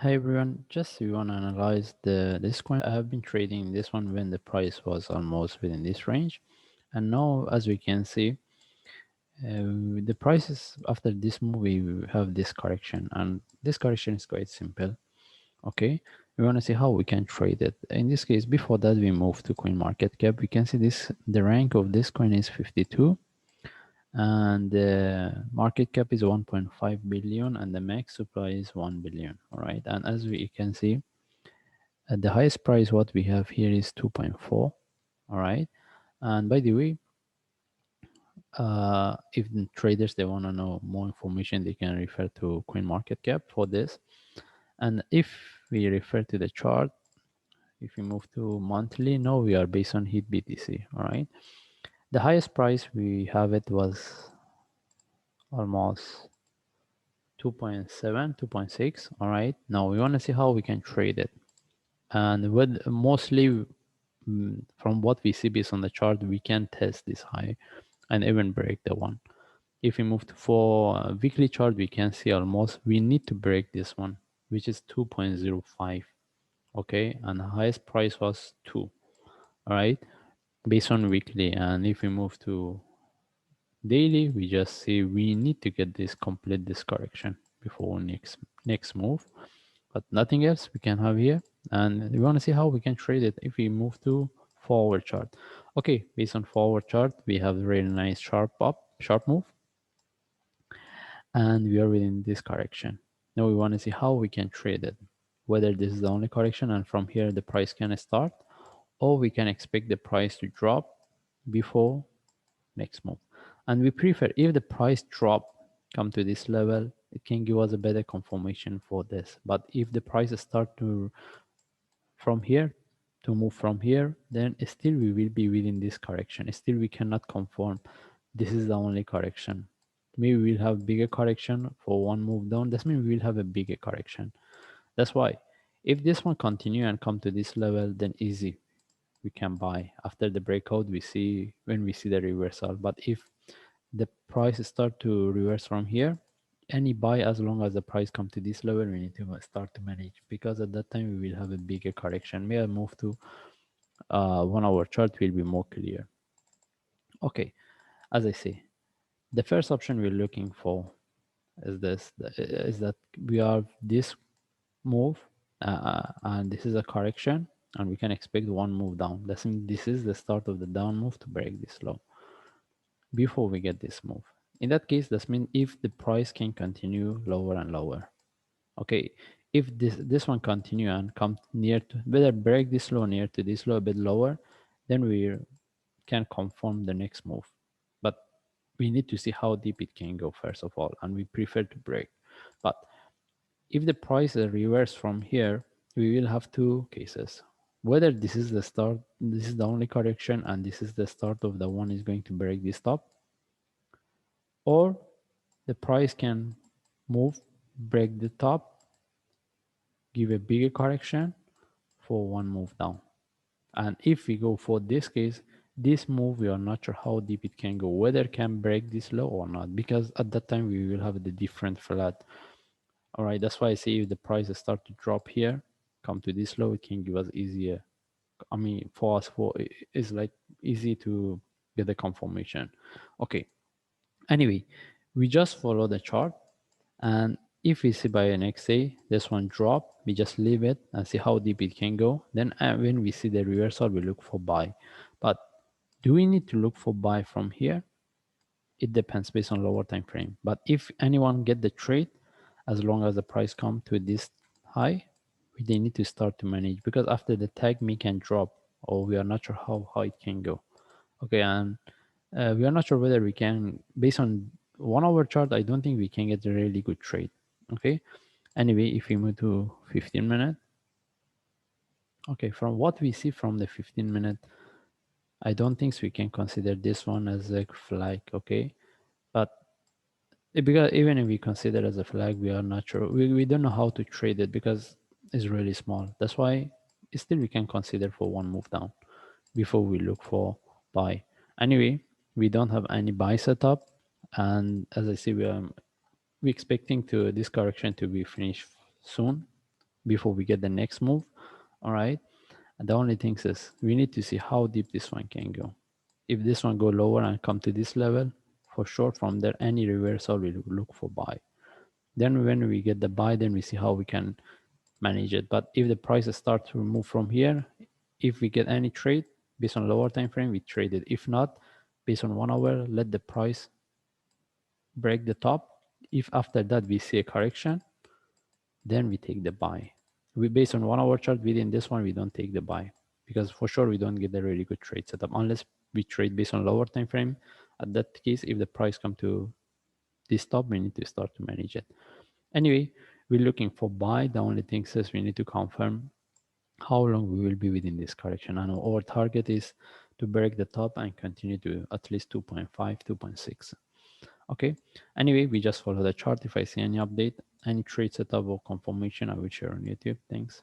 Hi everyone, just we want to analyze this coin. I have been trading this one when the price was almost within this range, and now as we can see, the prices after this move we have this correction, and this correction is quite simple. Okay, we want to see how we can trade it. In this case, before that we move to coin market cap. We can see this the rank of this coin is 52, and the market cap is 1.5 billion, and the max supply is 1 billion. All right, and as we can see, the highest price what we have here is 2.4. All right, and by the way, if the traders they want to know more information, they can refer to coin market cap for this. And if we refer to the chart, if we move to monthly, now we are based on hit BTC. All right, the highest price we have it was almost 2.7, 2.6. All right, now we want to see how we can trade it. And with mostly from what we see based on the chart, we can test this high and even break the one. If we move to for weekly chart, we can see almost we need to break this one, which is 2.05. Okay, and the highest price was 2. All right, based on weekly. And if we move to daily, we just see we need to get this complete this correction before next move, but nothing else we can have here. And we want to see how we can trade it. If we move to forward chart, okay, based on forward chart we have a really nice sharp move, and we are within this correction. Now we want to see how we can trade it, whether this is the only correction and from here the price can start, or we can expect the price to drop before next move. And we prefer if the price drop come to this level, it can give us a better confirmation for this. But if the price start to from here to move from here, then still we will be within this correction. Still we cannot confirm this is the only correction. Maybe we'll have bigger correction for one move down. That means we will have a bigger correction. That's why if this one continue and come to this level, then easy we can buy. After the breakout, we see when we see the reversal. But if the price start to reverse from here, any buy as long as the price come to this level, we need to start to manage, because at that time we will have a bigger correction. May I move to 1 hour chart will be more clear. Okay, as I say, the first option we're looking for is is that we have this move, and this is a correction, and we can expect one move down. That means this is the start of the down move to break this low before we get this move. In that case, that means if the price can continue lower and lower. Okay, if this one continue and come near to, whether break this low near to this low a bit lower, then we can confirm the next move. But we need to see how deep it can go first of all, and we prefer to break. But if the price reverse from here, we will have two cases. Whether this is the start, this is the only correction, and this is the start of the one is going to break this top, or the price can move, break the top, give a bigger correction for one move down. And if we go for this case, this move, we are not sure how deep it can go, whether it can break this low or not, because at that time we will have the different flat. All right, that's why I say if the prices start to drop here, come to this low, it can give us easier. I mean, for us, for it's like easy to get the confirmation. Okay. Anyway, we just follow the chart, and if we see by the next day this one drop, we just leave it and see how deep it can go. Then when we see the reversal, we look for buy. But do we need to look for buy from here? It depends based on lower time frame. But if anyone get the trade, as long as the price come to this high, they need to start to manage, because after the tag me can drop, or we are not sure how high it can go. Okay, and we are not sure whether we can, based on 1 hour chart, I don't think we can get a really good trade. Okay, anyway, if we move to 15 minute, okay, from what we see from the 15 minute, I don't think we can consider this one as a flag. Okay, but because even if we consider as a flag, we are not sure, we don't know how to trade it because it's really small. That's why still we can consider for one move down before we look for buy. Anyway, we don't have any buy setup, and as I see, we expecting to this correction to be finished soon. before we get the next move. All right. And the only thing is we need to see how deep this one can go. If this one go lower and come to this level, for sure from there any reversal we will look for buy. Then when we get the buy, then we see how we can manage it. But if the prices start to move from here, if we get any trade based on lower time frame, we trade it. If not, based on 1 hour, let the price break the top. If after that we see a correction, then we take the buy. We based on 1 hour chart within this one, we don't take the buy because for sure we don't get a really good trade setup unless we trade based on lower time frame. At that case, if the price come to this top, we need to start to manage it. Anyway, we're looking for buy. The only thing is we need to confirm how long we will be within this correction. And our target is to break the top and continue to at least 2.5, 2.6. Okay. Anyway, we just follow the chart. If I see any update, any trade setup or confirmation, I will share on YouTube. Thanks.